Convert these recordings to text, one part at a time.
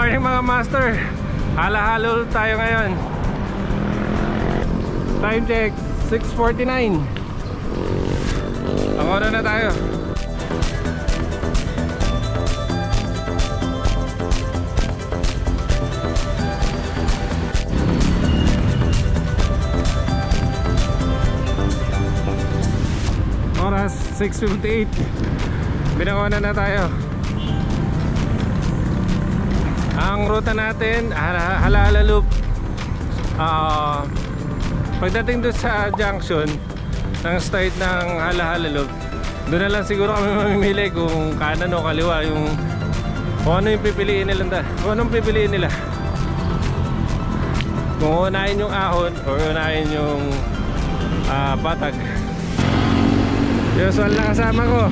morning mga master. Halo-halo tayo ngayon. Time check 6:49. Ang na tayo. Oras 6:58. Binangonan na tayo. Ang ruta natin Hala-Hala Loop. Pagdating doon sa junction ng start ng Hala-Hala Loop, doon na lang siguro kami mamimili kung kanan o kaliwa, kung ano yung pipiliin nila, kung anong pipiliin nila, kung unahin yung ahon o unahin yung patag. Usual na kasama ko,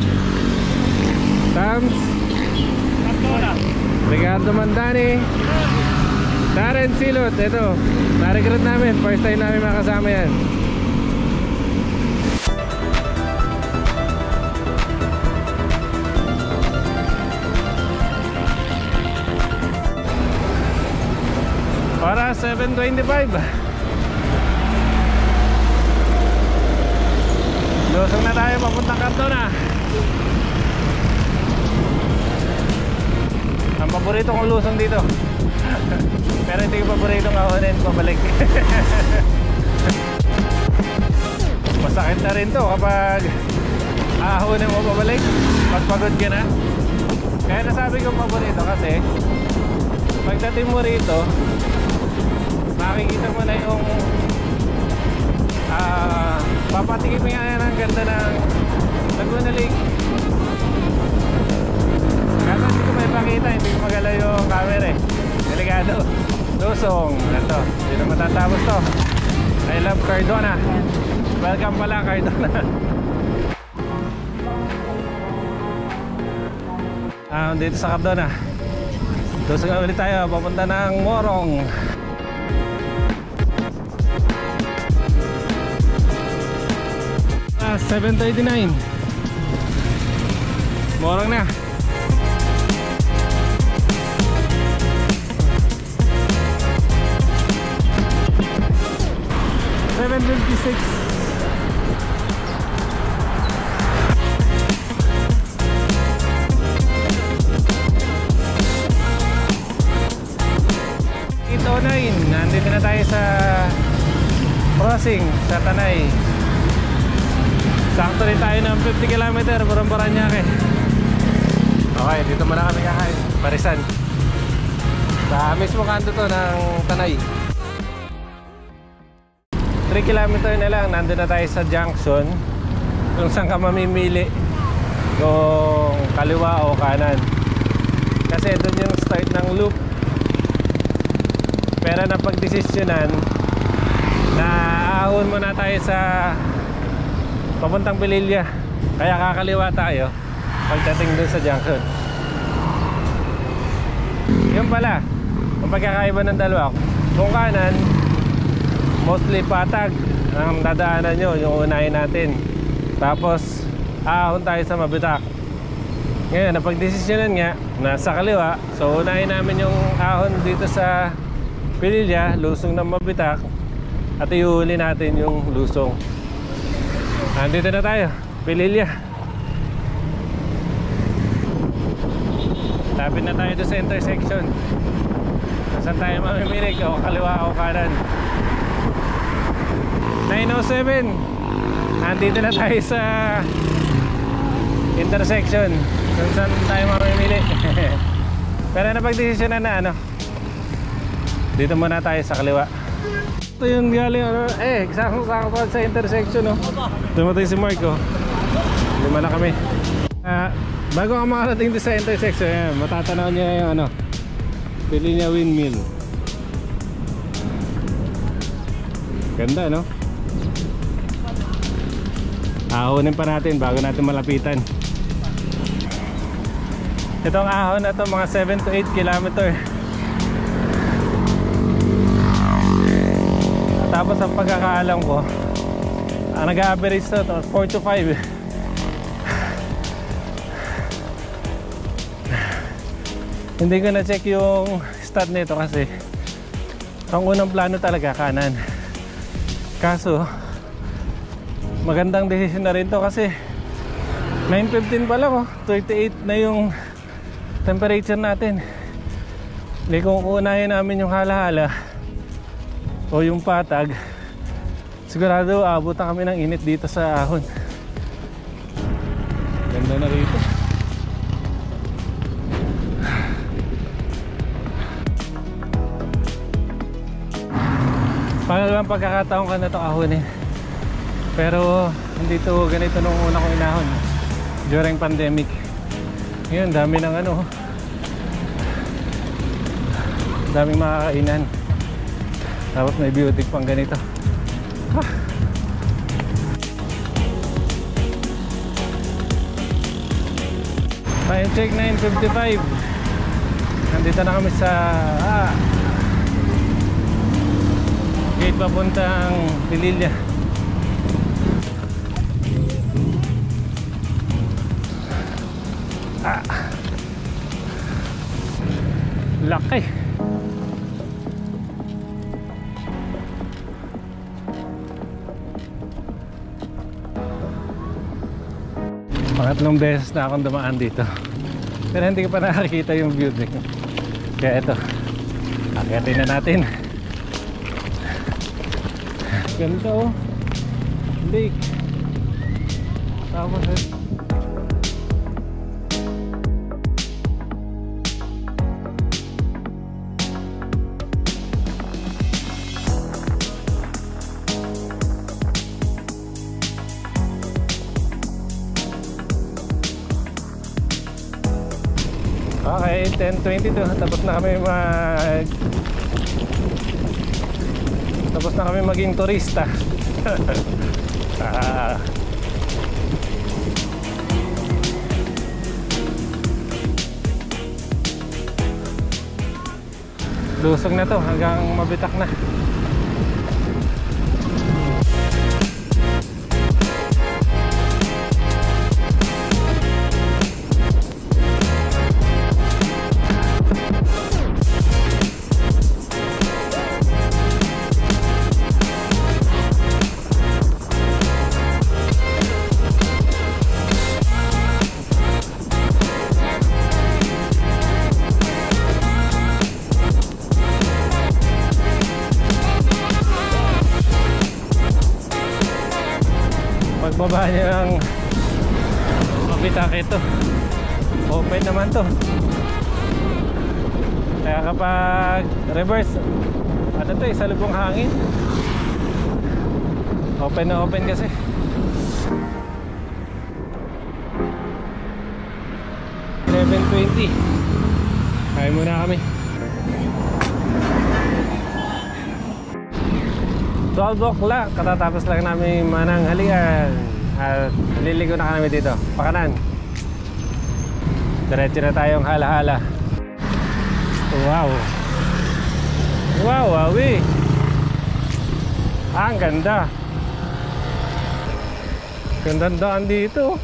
Tams, Ricardo Mandani, Darren Silot. Ito, na-recruit namin, first time namin makasama yan. Para 7:25. Lusong na tayo papuntang Cardona. Ang paborito kong lusong dito. Pero hindi ko paborito ng ahonin pabalik. Masakit na rin to kapag ahonin mo pabalik, pagpagod ka na. Kaya nasabi ko paborito kasi pagdating mo rito, makikita mo na yung papatikin mo yan ang ganda ng Laguna Lake. Kasi hindi ko may pakita, hindi ko magalaw yung camera eh. Delikado. Lusong. Ito, hindi na matatapos to. I love Cardona. Welcome pala Cardona. Dito sa Cardona. Lusong na ulit tayo, papunta ng Morong. Ah, 7:39. Morong na. Nandito na tayo sa crossing sa Tanay. Sakto rin tayo ng 50 km Burong Paranaque. Okay, dito muna kami kakain. Parisan. Sa mismo kanto to ng Tanay. 3 km na lang, nandun na tayo sa junction kung saan ka mamimili kung kaliwa o kanan, kasi doon yung start ng loop. Pero napagdesisyonan na ahon muna tayo sa papuntang Pililla, kaya kakaliwa tayo pagdating doon sa junction. Yun pala ang pagkakaiba ng dalawa. Kung kanan, mostly patag ang dadaanan nyo, yung unahin natin. Tapos ahon tayo sa Mabitak. Ngayon, napagdesisyonan nga nasa kaliwa, so unahin namin yung ahon dito sa Pililla, lusong ng Mabitak, at ihuli natin yung lusong. Andito na tayo, Pililla. Lapit na tayo doon sa intersection. Saan tayo mamimili o kaliwa o kanan. 9:07. Nandito na tayo sa intersection kung saan tayo mamimili. Pero napagdesisyonan na dito muna tayo sa kaliwa. Ito yung galing sakto sa intersection Tumatay si Marco. Lima na kami. Bago ka makarating dito sa intersection, matatanaw niya yung Pililla Windmill. Ganda Ahonin pa natin bago natin malapitan. Itong ahon na ito, mga 7 to 8 km. Tapos ang pagkakaalam ko, ang nag-average to 4 to 5. Hindi ko na check yung start nito kasi ang unang plano talaga kanan. Kaso magandang decision na rin to kasi 9:15 pa lang, 38 na yung temperature natin. Hindi, kung unahin namin yung halahala o yung patag, sigurado abutan kami ng init dito sa ahon. Ganda na rito. Pangalawang pagkakataon ka na ito ahonin. Pero hindi to ganito nung una kong inahon during pandemic. Ngayon dami ng ano, daming makakainan, tapos may biotic pang ganito. Time check 9:55. Nandito na kami sa gate papuntang Pililla. Laki. Pangatlong beses na akong dumaan dito, pero hindi ko pa nakakita yung view deck. Kaya ito, akitin na natin. Ganda oh, lake. Tapos okay, 10:22. Tapos na kami maging turista. Lusog na to hanggang mabitak na. Pagbaba niya ng mabitak ito, open naman to. Kaya kapag reverse, ano to, salubong hangin, open na open kasi. $11.20. Kaya muna kami. 12 o'clock, katatapos lang namin mananghalian at liligo na kami dito, pakanan. Diretso na tayong halahala. Wow, wow, wawi. Ang ganda. Gandang daan dito.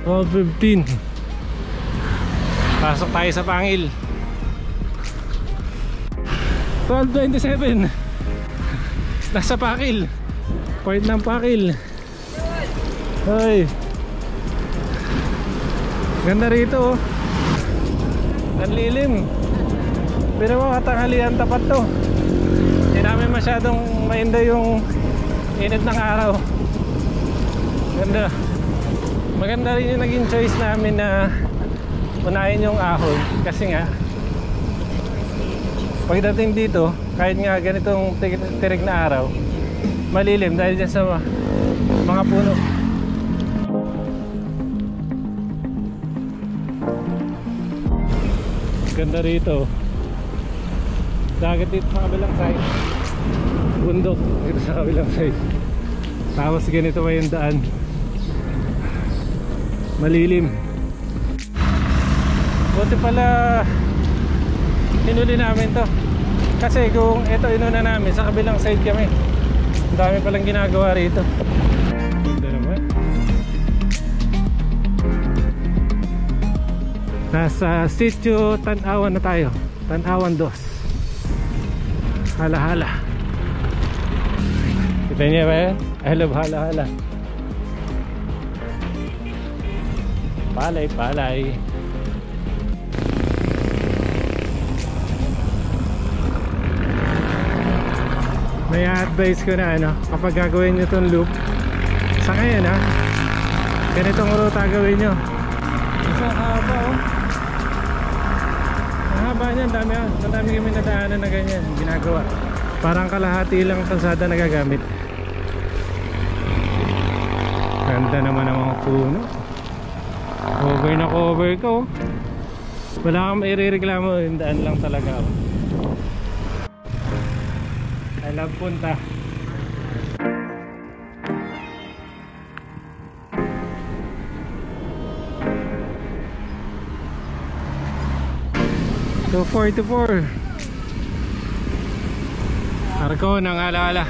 $12.15. Pasok tayo sa Pangil. 12:27. Nasa Pakil. Point ng Pakil. Hoy. Ganda rito oh. Ang lilim. Pero katanghalian tapat to. Hindi namin masyadong mainda yung init ng araw. Ganda. Maganda rin yung naging choice namin na unahin yung ahon. Kasi nga pagdating dito, kahit nga ganitong tirik na araw, malilim dahil dyan sa mga puno. Ganda rito. Dagat dito sa kabilang side, bundok dito sa kabilang side. Tapos ganito pa yung daan, malilim. Buti pala hinuli namin to, kasi kung ito inuna namin, sa kabilang side kami. Ang dami palang ginagawa rito. Ganda naman. Nasa sitio Tanawan na tayo. Tanawan 2. Hala-hala. Kita niya ba yan? I love hala-hala. Palay-palay. May advice ko na ano, kapag gagawin nyo itong loop, sa ngayon ha, ganitong ruta gawin nyo. Isang haba oh. Ang haba niyan, dami kami nadaanan na ganyan, ginagawa. Parang kalahati lang kalsada na gagamit. Ganda naman ang mga puno. Cover na cover ko. Wala kang mairereklamo, yung daan lang talaga oh. I love punta. So 44 Arco ng ala-ala.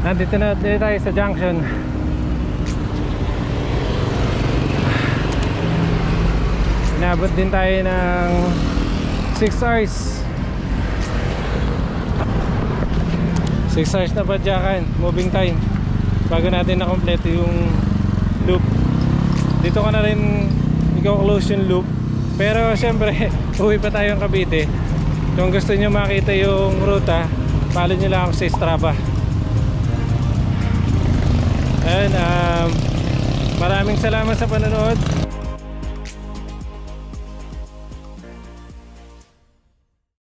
Nandito na tayo sa junction. Inabot din tayo ng 6 hours 6 hours na badyakan, moving time, bago natin na-complete yung loop. Dito ka na rin i-close yung loop. Pero syempre uwi pa tayong Cavite. Kung gusto nyo makita yung ruta, follow nyo lang ako sa Strava. And maraming salamat sa panonood.